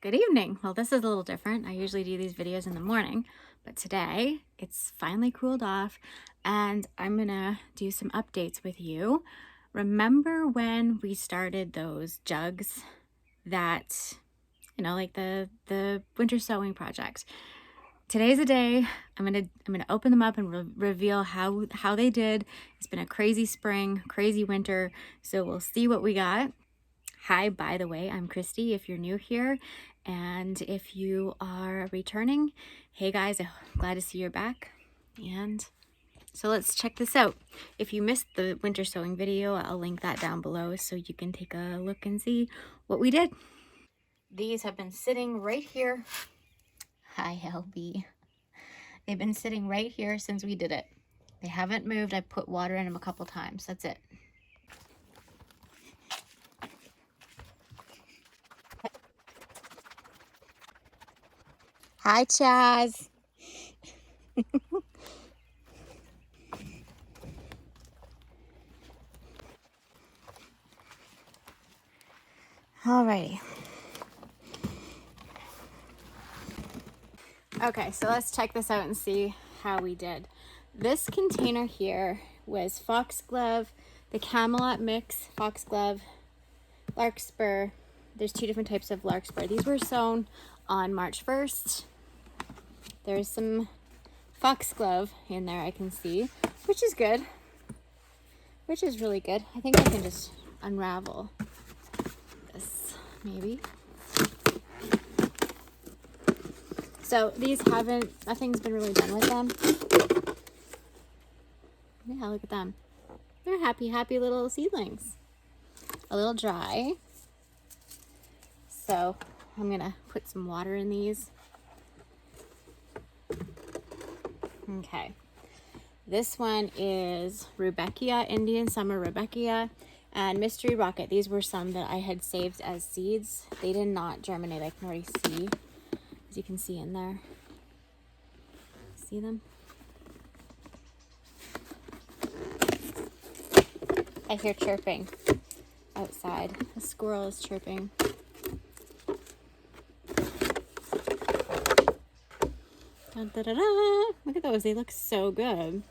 Good evening. Well, this is a little different. I usually do these videos in the morning, but today it's finally cooled off and I'm gonna do some updates with you. Remember when we started those jugs that, like the winter sowing project? Today's the day. I'm gonna open them up and reveal how they did. It's been a crazy spring, crazy winter, so we'll see what we got. Hi, by the way, I'm Christy if you're new here, and if you are returning, hey guys, I'm glad to see you're back. And so let's check this out. If you missed the winter sewing video, I'll link that down below so you can take a look and see what we did. These have been sitting right here. Hi, LB. They've been sitting right here since we did it. They haven't moved. I put water in them a couple times. That's it. Hi, Chaz. Alrighty. Okay, so let's check this out and see how we did. This container here was foxglove, the Camelot mix, foxglove, larkspur. There's two different types of larkspur. These were sown on March 1st. There's some foxglove in there I can see, which is good, which is really good. I think I can just unravel this maybe. So these nothing's been really done with them. Yeah, look at them. They're happy little seedlings. A little dry. So I'm gonna put some water in these. Okay. This one is Rudbeckia, Indian Summer Rudbeckia, and Mystery Rocket. These were some that I had saved as seeds. They did not germinate, I can already see. As you can see in there. See them? I hear chirping outside. A squirrel is chirping. Da, da, da, da. Look at those. They look so good.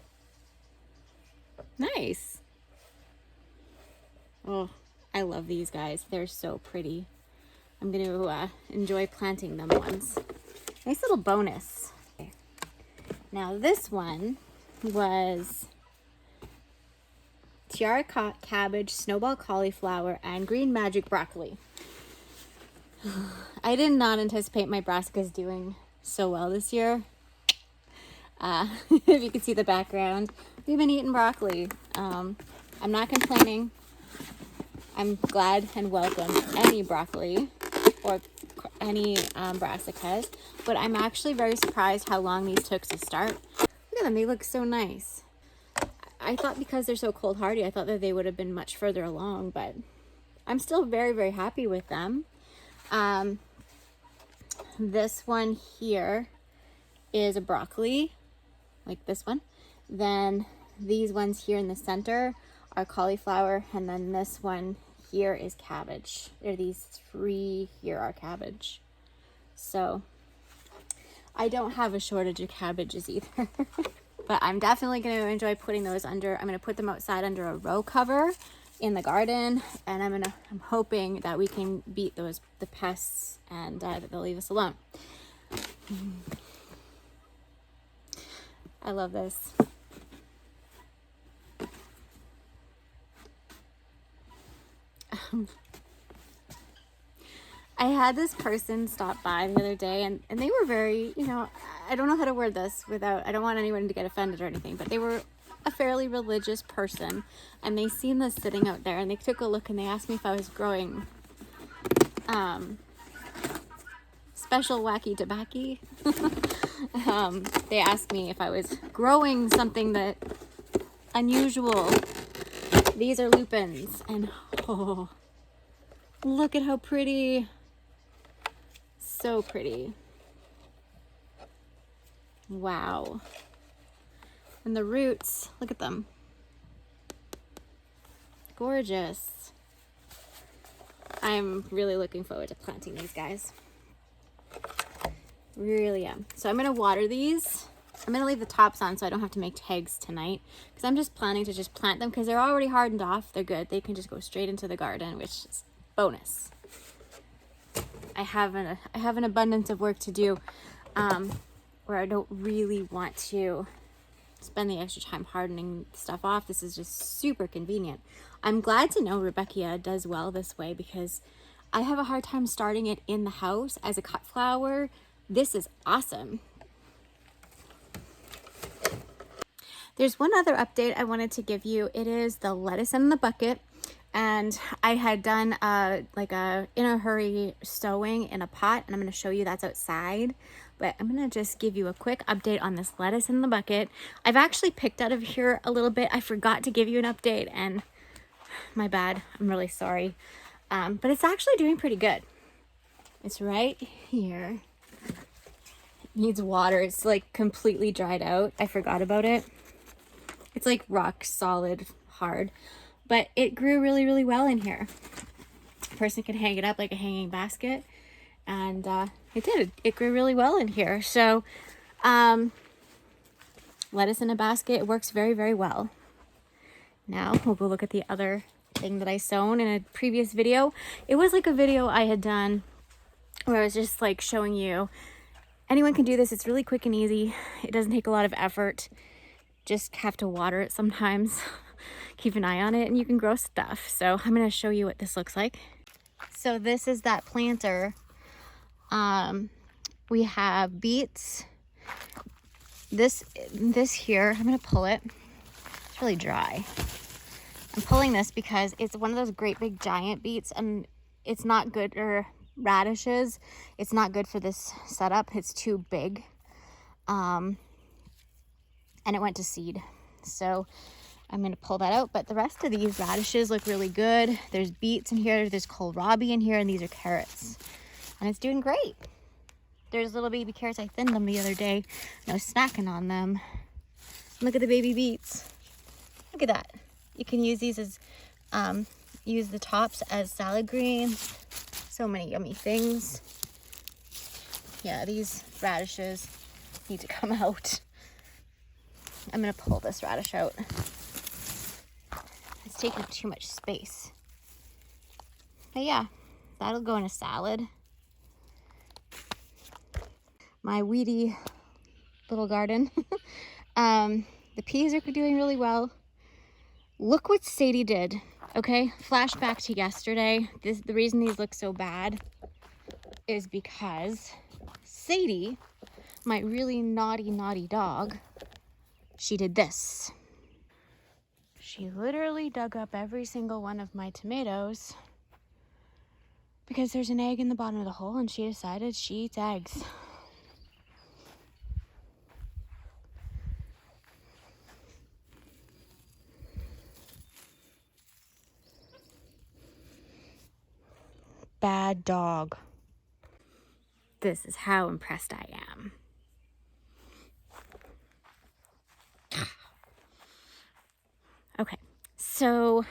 Nice. Oh, I love these guys. They're so pretty. I'm going to enjoy planting them once. Nice little bonus. Okay. Now this one was tiara cabbage, snowball cauliflower, and green magic broccoli. I did not anticipate my brassicas doing so well this year. If you can see the background, we've been eating broccoli. I'm not complaining. I'm glad and welcome any broccoli or any brassicas, but I'm actually very surprised how long these took to start. Look at them, they look so nice. I thought because they're so cold hardy, I thought that they would have been much further along, but I'm still very happy with them. This one here is a broccoli, like this one. Then these ones here in the center are cauliflower, and then this one here is cabbage. These three here are cabbage. So I don't have a shortage of cabbages either. But I'm definitely going to enjoy putting those under. I'm going to put them outside under a row cover in the garden, and I'm hoping that we can beat the pests and that they'll leave us alone. I love this. I had this person stop by the other day, and they were very, I don't know how to word this I don't want anyone to get offended or anything, but they were a fairly religious person, and they seen this sitting out there, and they took a look and they asked me if I was growing special wacky tobacco. They asked me if I was growing something that unusual. These are lupins, and oh, look at how pretty. So pretty. Wow. And the roots, look at them. Gorgeous. I'm really looking forward to planting these guys. Really am. So I'm going to water these. I'm going to leave the tops on so I don't have to make tags tonight, because I'm just planning to just plant them because they're already hardened off. They're good. They can just go straight into the garden, which is bonus. I have an abundance of work to do where I don't really want to spend the extra time hardening stuff off. This is just super convenient. I'm glad to know Rebecca does well this way, because I have a hard time starting it in the house as a cut flower. This is awesome. There's one other update I wanted to give you. It is the lettuce in the bucket. And I had done like a in a hurry sowing in a pot, and I'm going to show you that's outside. But I'm going to just give you a quick update on this lettuce in the bucket. I've actually picked out of here a little bit. I forgot to give you an update, and my bad. I'm really sorry. But it's actually doing pretty good. It's right here. It needs water. It's like completely dried out. I forgot about it. It's like rock solid hard, but it grew really, really well in here. A person can hang it up like a hanging basket, and it did. It grew really well in here. So lettuce in a basket, it works very, very well. Now we'll go look at the other thing that I sown in a previous video. It was like a video I had done where I was just like showing you anyone can do this. It's really quick and easy. It doesn't take a lot of effort. Just have to water it sometimes. Keep an eye on it, and you can grow stuff. So I'm going to show you what this looks like. So this is that planter. We have beets. This here, I'm going to pull it. It's really dry. I'm pulling this because it's one of those great big giant beets, and it's not good, or radishes. It's not good for this setup. It's too big. And it went to seed. So I'm going to pull that out. But the rest of these radishes look really good. There's beets in here. There's kohlrabi in here. And these are carrots. And it's doing great. There's little baby carrots. I thinned them the other day. And I was snacking on them. Look at the baby beets. Look at that. You can use these as, use the tops as salad greens. So many yummy things. Yeah, these radishes need to come out. I'm going to pull this radish out. It's taking up too much space. But yeah, that'll go in a salad. My weedy little garden. The peas are doing really well. Look what Sadie did, okay? Flashback to yesterday. The reason these look so bad is because Sadie, my really naughty dog, she did this. She literally dug up every single one of my tomatoes because there's an egg in the bottom of the hole, and she decided she eats eggs. Bad dog. This is how impressed I am. Okay, so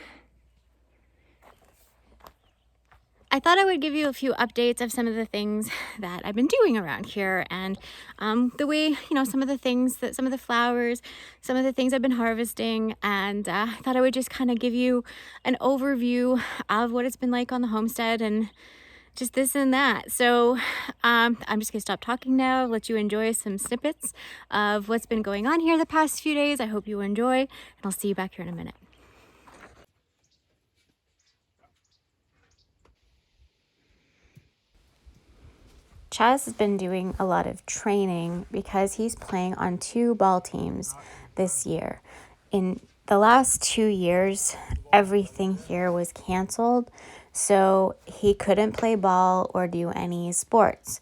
I thought I would give you a few updates of some of the things that I've been doing around here, and the way, some of the things some of the flowers, some of the things I've been harvesting, and I thought I would just kind of give you an overview of what it's been like on the homestead and just this and that. So I'm just gonna stop talking now, let you enjoy some snippets of what's been going on here the past few days. I hope you enjoy, and I'll see you back here in a minute. Chaz has been doing a lot of training because he's playing on 2 ball teams this year. In the last 2 years, everything here was canceled, so he couldn't play ball or do any sports.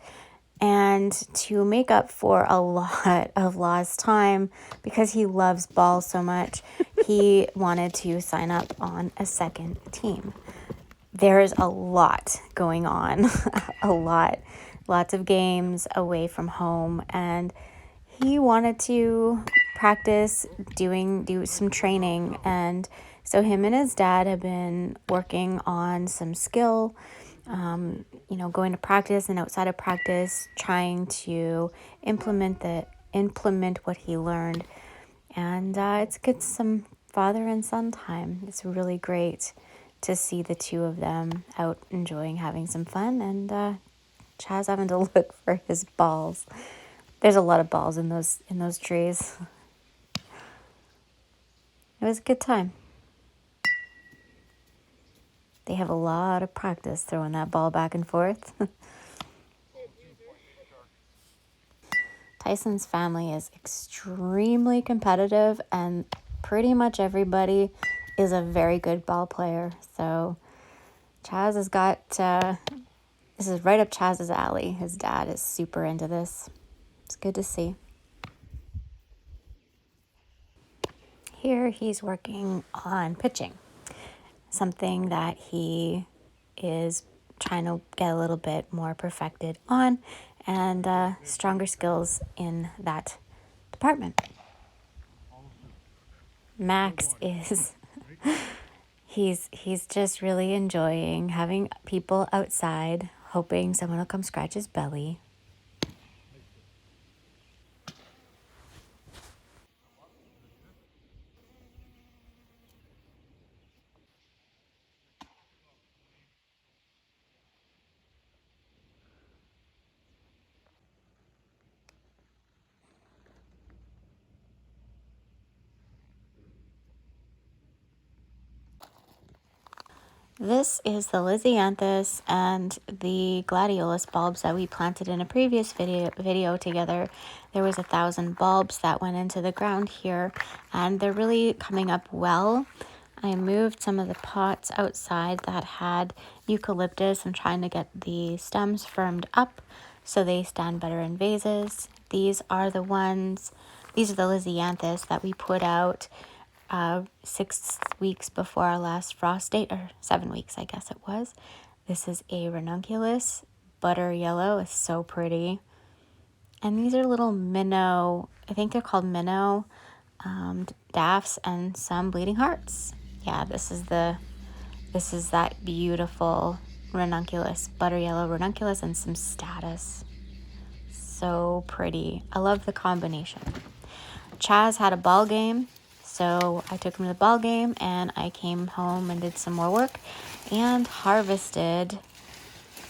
And to make up for a lot of lost time, because he loves ball so much, he wanted to sign up on a second team. There's a lot going on, lots of games away from home, and he wanted to practice do some training. And so him and his dad have been working on some skill going to practice and outside of practice, trying to implement what he learned. And it's good, some father and son time. It's really great to see the two of them out enjoying having some fun, and Chaz having to look for his balls. There's a lot of balls in those trees. It was a good time. They have a lot of practice throwing that ball back and forth. Tyson's family is extremely competitive, and pretty much everybody is a very good ball player. So Chaz has got, this is right up Chaz's alley. His dad is super into this. It's good to see. Here he's working on pitching, something that he is trying to get a little bit more perfected on, and stronger skills in that department. Max is he's just really enjoying having people outside, hoping someone will come scratch his belly. This is the Lysianthus and the gladiolus bulbs that we planted in a previous video together. There was 1,000 bulbs that went into the ground here, and they're really coming up well. I moved some of the pots outside that had eucalyptus. I'm trying to get the stems firmed up so they stand better in vases. These are the Lysianthus that we put out 6 weeks before our last frost date, or 7 weeks, I guess it was. This is a ranunculus, butter yellow. It's so pretty. And these are little minnow, I think they're called minnow daffs, and some bleeding hearts. Yeah, this is that beautiful ranunculus, butter yellow ranunculus, and some status. So pretty. I love the combination. Chaz had a ball game, so I took him to the ball game, and I came home and did some more work and harvested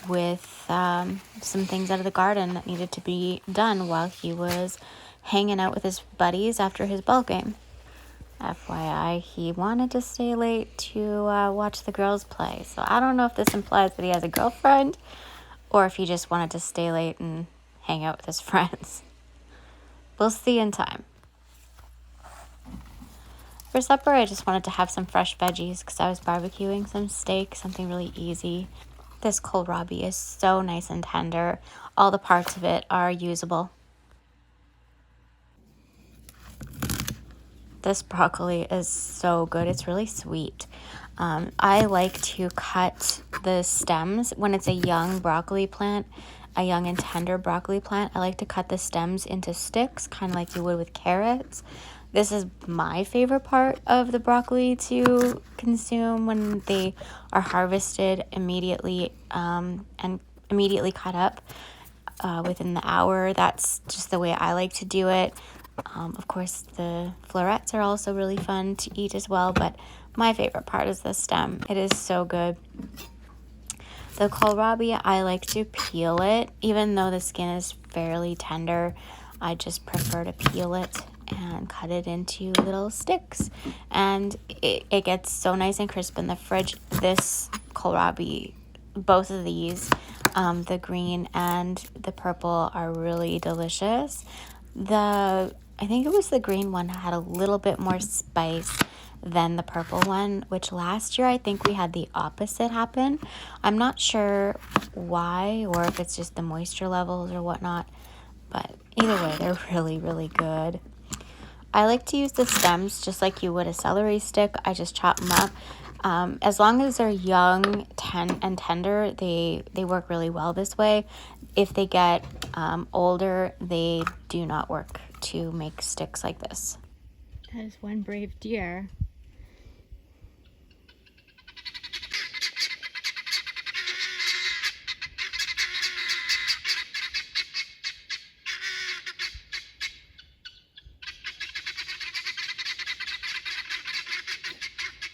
with some things out of the garden that needed to be done while he was hanging out with his buddies after his ball game. FYI, he wanted to stay late to watch the girls play, so I don't know if this implies that he has a girlfriend or if he just wanted to stay late and hang out with his friends. We'll see in time. For supper, I just wanted to have some fresh veggies because I was barbecuing some steak, something really easy. This kohlrabi is so nice and tender. All the parts of it are usable. This broccoli is so good. It's really sweet. I like to cut the stems when it's a young broccoli plant, a young and tender broccoli plant. I like to cut the stems into sticks, kind of like you would with carrots. This is my favorite part of the broccoli to consume when they are harvested immediately and immediately cut up within the hour. That's just the way I like to do it. Of course, the florets are also really fun to eat as well, but my favorite part is the stem. It is so good. The kohlrabi, I like to peel it. Even though the skin is fairly tender, I just prefer to peel it and cut it into little sticks. And it gets so nice and crisp in the fridge. This kohlrabi, both of these, the green and the purple, are really delicious. I think it was the green one had a little bit more spice than the purple one, which last year I think we had the opposite happen. I'm not sure why, or if it's just the moisture levels or whatnot, but either way, they're really, really good. I like to use the stems just like you would a celery stick. I just chop them up. As long as they're young and tender, they work really well this way. If they get older, they do not work to make sticks like this. That is one brave deer.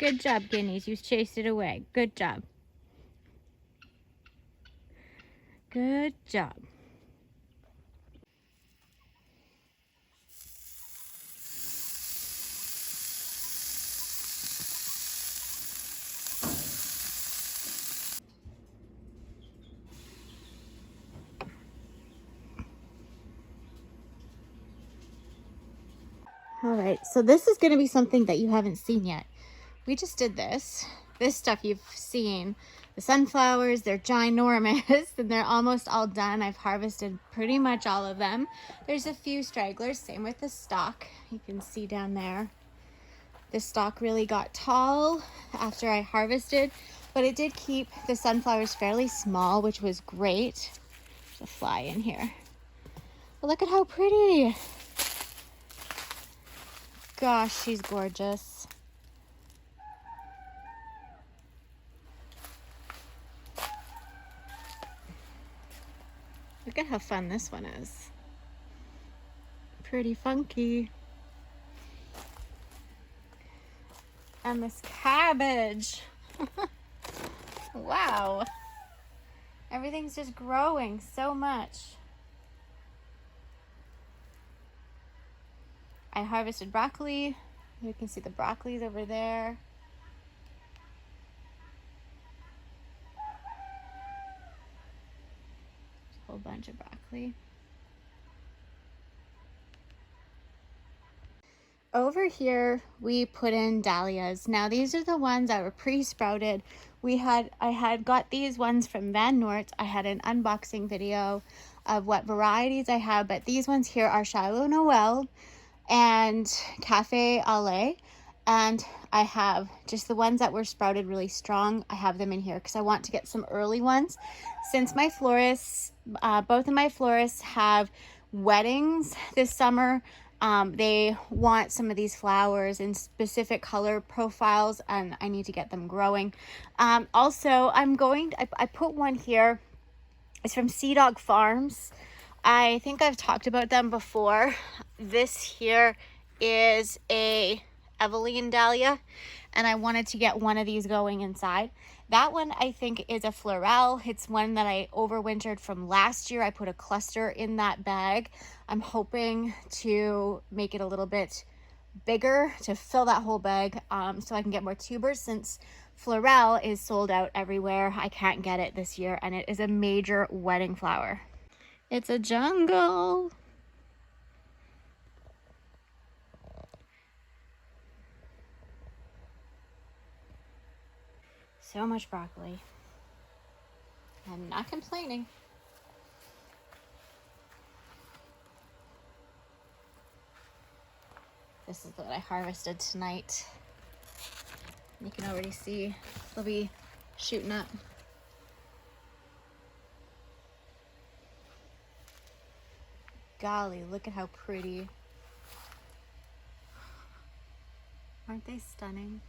Good job, guineas. You chased it away. Good job. Good job. All right, so this is going to be something that you haven't seen yet. We just did this. This stuff you've seen. The sunflowers, they're ginormous and they're almost all done. I've harvested pretty much all of them. There's a few stragglers, same with the stalk. You can see down there. The stalk really got tall after I harvested, but it did keep the sunflowers fairly small, which was great. There's a fly in here. But look at how pretty. Gosh, she's gorgeous. Look at how fun this one is. Pretty funky. And this cabbage. Wow. Everything's just growing so much. I harvested broccoli. You can see the broccoli's over there. A whole bunch of broccoli. Over here, we put in dahlias. Now, these are the ones that were pre-sprouted. I had got these ones from Van Noort. I had an unboxing video of what varieties I have, but these ones here are Shiloh Noel and Cafe au lait, and I have just the ones that were sprouted really strong. I have them in here because I want to get some early ones. Since my florists, both of my florists have weddings this summer, they want some of these flowers in specific color profiles, and I need to get them growing. Also, I put one here. It's from Sea Dog Farms. I think I've talked about them before. This here is a Eveline dahlia, and I wanted to get one of these going inside. That one I think is a Florel. It's one that I overwintered from last year. I put a cluster in that bag. I'm hoping to make it a little bit bigger to fill that whole bag, so I can get more tubers, since Florel is sold out everywhere. I can't get it this year, and it is a major wedding flower. It's a jungle. So much broccoli. I'm not complaining. This is what I harvested tonight. You can already see they'll be shooting up. Golly, look at how pretty. Aren't they stunning?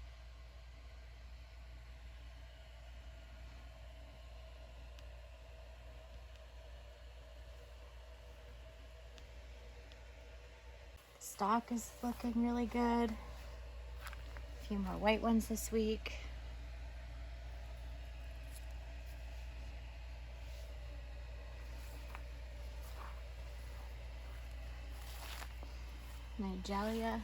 Stock is looking really good. A few more white ones this week. Nigeria.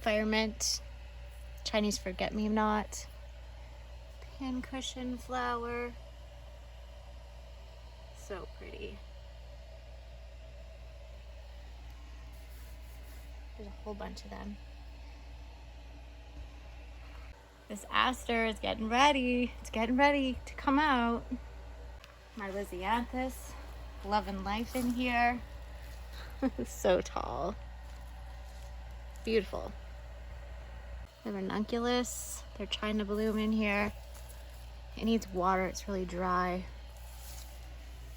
Firemint. Chinese forget-me-not. Pincushion flower. So pretty. There's a whole bunch of them. This aster is getting ready. It's getting ready to come out. My Lysianthus, loving life in here. So tall. Beautiful. The ranunculus, they're trying to bloom in here. It needs water, it's really dry.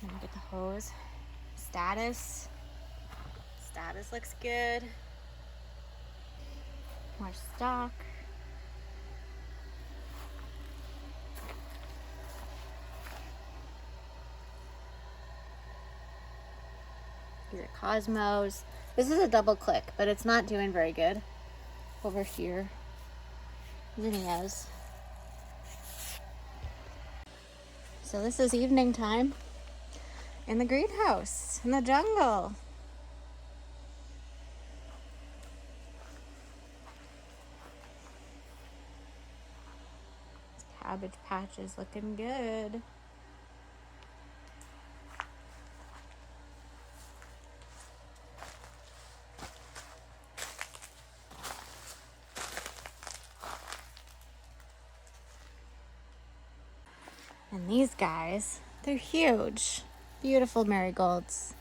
Let me get the hose. Status. Status looks good. More stock. your cosmos. This is a double click, but it's not doing very good over here. Zinnias. So this is evening time in the greenhouse, in the jungle. This cabbage patch is looking good. And these guys, they're huge. Beautiful marigolds.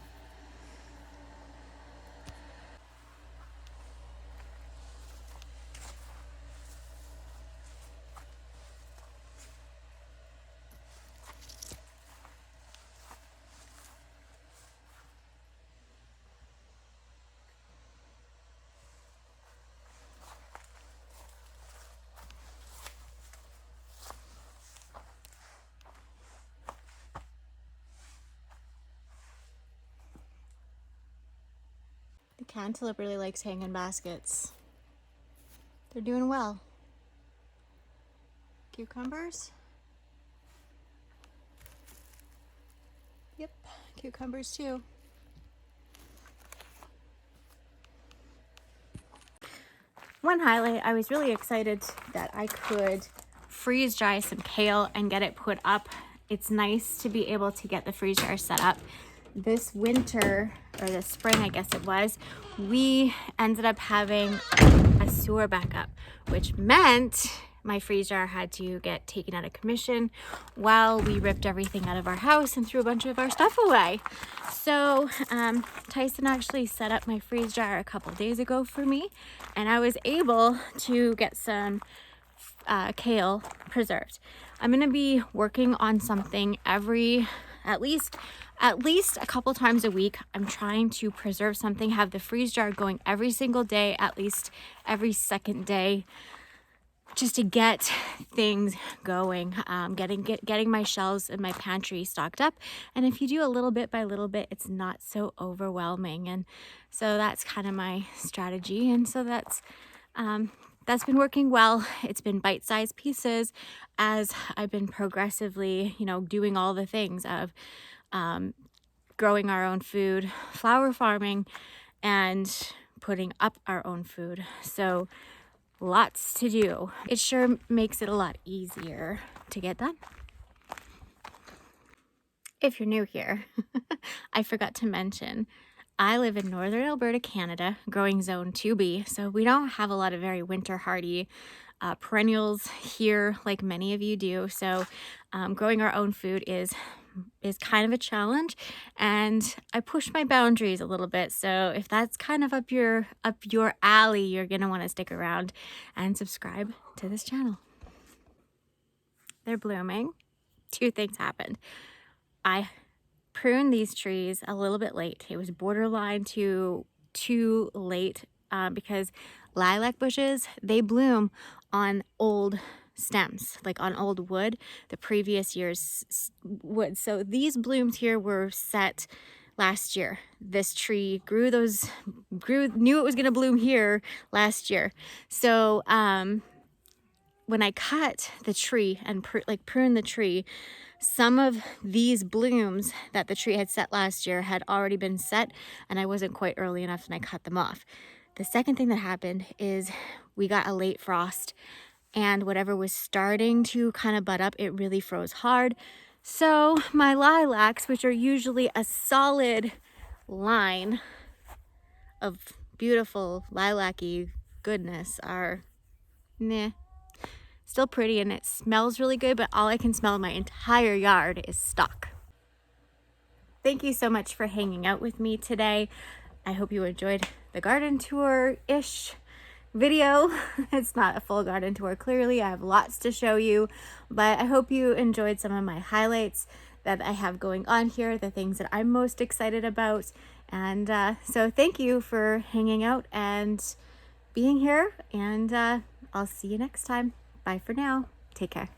The cantaloupe really likes hanging baskets. They're doing well. Cucumbers? Yep, cucumbers too. One highlight, I was really excited that I could freeze dry some kale and get it put up. It's nice to be able to get the freeze jar set up. This winter, or this spring I guess it was, we ended up having a sewer backup, which meant my freeze jar had to get taken out of commission while we ripped everything out of our house and threw a bunch of our stuff away. So Tyson actually set up my freeze jar a couple days ago for me, and I was able to get some kale preserved. I'm gonna be working on something at least a couple times a week. I'm trying to preserve something, have the freeze jar going every single day, at least every second day, just to get things going, getting my shelves and my pantry stocked up. And if you do a little bit by little bit, it's not so overwhelming. And so that's kind of my strategy. And so that's been working well. It's been bite-sized pieces as I've been progressively, doing all the things of growing our own food, flower farming, and putting up our own food. So lots to do. It sure makes it a lot easier to get done. If you're new here, I forgot to mention, I live in northern Alberta, Canada, growing zone 2B, so we don't have a lot of very winter hardy perennials here like many of you do. So growing our own food is kind of a challenge, and I push my boundaries a little bit. So if that's kind of up your alley, you're gonna want to stick around and subscribe to this channel. They're blooming. Two things happened. I pruned these trees a little bit late. It was borderline too late because lilac bushes, they bloom on old stems, like on old wood, the previous year's wood. So these blooms here were set last year. This tree knew it was going to bloom here last year. So when I cut the tree and pruned the tree, some of these blooms that the tree had set last year had already been set, and I wasn't quite early enough, and I cut them off. The second thing that happened is we got a late frost, and whatever was starting to kind of bud up, it really froze hard. So my lilacs, which are usually a solid line of beautiful lilac-y goodness, are meh. Still pretty, and it smells really good, but all I can smell in my entire yard is stock. Thank you so much for hanging out with me today. I hope you enjoyed the garden tour-ish video. It's not a full garden tour, clearly. I have lots to show you, but I hope you enjoyed some of my highlights that I have going on here, the things that I'm most excited about. And so thank you for hanging out and being here, and I'll see you next time. Bye for now. Take care.